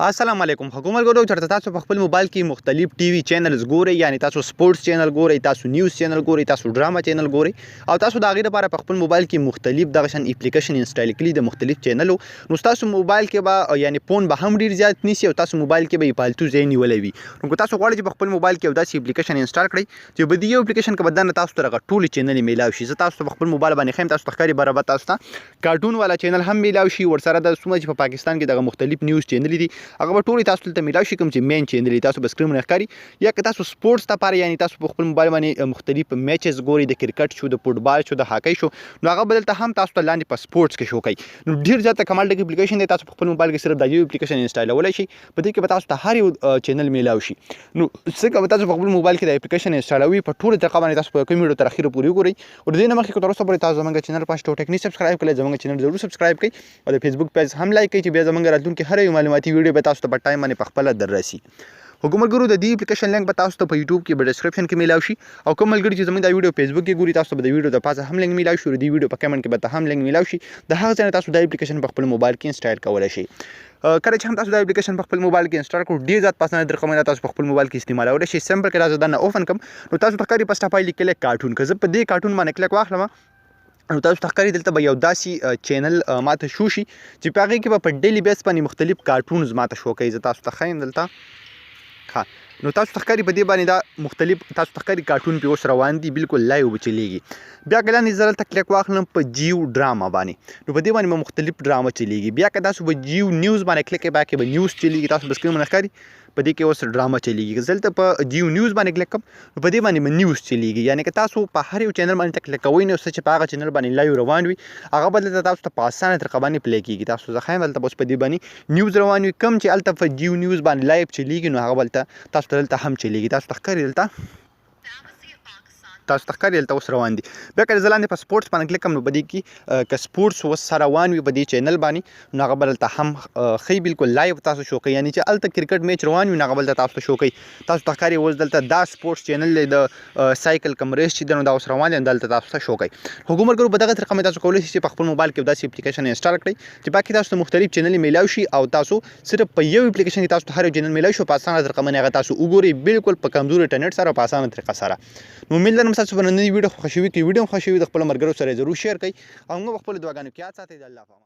السلام علیکم حکومت ګورو چرته تاسو په خپل موبایل کې مختلف ټي وي چینلز ګورئ یعنی تاسو سپورتس چینل ګورئ تاسو نیوز چینل ګورئ تاسو ډراما چینل ګورئ او تاسو د هغې لپاره په خپل موبایل کې مختلف دغه شان اپلیکیشن انسټال کړي د مختلف چینلو نو تاسو موبایل کې به یعنی فون به هم ډیر زیات نیسي او تاسو موبایل کې به فالتو ځای نیولی وي نو که تاسو غواړئ چې په خپل موبایل کې یو داسې اپلیکیشن انسټال کړئ چې په دې یو اپلیکیشن کې به دننه تاسو ته هغه ټولې چینلې میلاو شي زه تاسو ته په خپل موبایل باندې ښیم تاسو ته ښکاري برابر تاسو ته کارټون والا چینل هم میلاو شي ورسره د څومره چې په پاکستان کې دغه مختلف نیوز چینلې دي هغه به ټولې تاسو ته میلاو شي کوم چې مین چینل تاسو به سکرین باندې ښکاري یا که تاسو سپورتس لپاره یعنی تاسو په خپل موبایل باندې مختلف میچز ګورئ د کرکټ شو د فوټبال شو د هاکی شو نو هغه به دلته هم تاسو ته لاندې په سپورتس کې شو کوي نو ډېر زیاته کمال ډک اپلیکیشن دی تاسو په خپل موبایل کې صرف دا یو اپلیکیشن انسټالولی شي په دې کې به تاسو ته هر یو چینل میلاو شي نو څنګه به تاسو په خپل موبایل کې د اپلیکیشن انسټالوي په ټوله طریقه باندې تاسو په کوم ویډیو تر اخره پورې وګورئ او د دې نه مخکې که تر اوسه پورې تاسو زموږ چینل پاشټو ټیکنیک سبسکرایب کړئ زموږ چینل ضرور سبسکرایب کړئ او د فیسبوک پیج هم لایک کړئ چې بیا زموږ راتلونکي هر یو معلوماتي ویډیو به تاسو ته په ټایم باندې په خپله در رسي حکومت ګورو د دې اپلیکیشن لینک به تاسو ته په یوټیوب کې به ډسکرپشن کې میلاو شي او کوم ملګري چې زموږ دا ویډیو فیسبوک کې ګوري تاسو ته به د ویډیو د پاسه هم لینک میلاو شي او د ویډیو په کمنټ کې به هم لینک میلاو شي د هغه ځای نه تاسو دا اپلیکیشن په خپل موبایل کې انسټال کولی شئ کله چې هم تاسو دا اپلیکیشن په خپل موبایل کې انسټال کړو ډېر زیات پاسانه طریقه تاسو په خپل موبایل کې استعمالولی شئ سمپل کې راځه دا نه اوپن کړم نو تاسو ته ښکاري په سټاپ پای لیکلی کارټون که زه په دې کارټون باندې کلک واخلم نو تاسو ته ښکاري دلته به یو داسې چینل ماته شو شي چې په هغې کې به په ډیلی بیس باندې مختلف کارټونز ماته شو کوي زه تاسو ته ښیم دلته ها نو تاسو ته ښکاري په دې باندې دا مختلف تاسو ته ښکاري کارټون پې اوس روان دي بالکل لایو به چلیږي بیا که لاندې زه دلته کلیک واخلم په جیو ډراما باندې نو په دې باندې به مختلف ډراما چلیږي بیا که تاسو په جیو نیوز باندې کلیک کوئ بیا کې به نیوز چلیږي تاسو به سکرین باندې ښکاري په دې کې اوس ډراما چلیږي که زه دلته په جیو نیوز باندې کلیک کوم نو په دې باندې به نیوز چلیږي یعنې که تاسو په هر یو چینل باندې کلیک کوئ نو څه چې په هغه چینل باندې لایو روان وي هغه به دلته تاسو ته په اسانه طریقه باندې پلی کېږي تاسو زه ښیم دلته به اوس په دې باندې نیوز روان وي کوم چې هلته په جیو نیوز باندې لایو چلیږي نو هغه به دلته تاسو ته دلته هم چلیږي تاسو ته ښکاري دلته تاسو ته ښکاري دلته اوس روان دي بیا که زه لاندې په سپورټس باندې کلیک کړم نو په دې کې که سپورټس اوس روان وي په دې چینل باندې نو هغه به دلته هم ښیي بالکل لایو تاسو شو کوي یعنې چې هلته کرکټ میچ روان وي نو هغه به دلته تاسو ته شو کوي تاسو ته ښکاري اوس دلته دا سپورټس چینل دی د سایکل کم ریس چې دی نو دا اوس روان دی دلته تاسو ته شو کوي حکومت ګورو په دغه طریقه باندې تاسو کولی شئ چې په خپل موبایل کې داسې اپلیکیشن انسټال کړئ چې باقي تاسو ته مختلف چینلې میلاو شي او تاسو صرف په یو اپلیکیشن کې تاسو ته هر یو چینل میلاو شي په اسانه طریقه باندې هغه تاسو وګورئ بالکل په کمزور انټرنیټ سره په اسانه طریقه سره نو امید لرم ستاسو به نننۍ ویډیو خوښوي که ویډیو خوښوي د خپلو ملګرو سره ضرور شیر کړئ او موږ په خپلو دعاګانو کې یاد ساتئ د الله په امان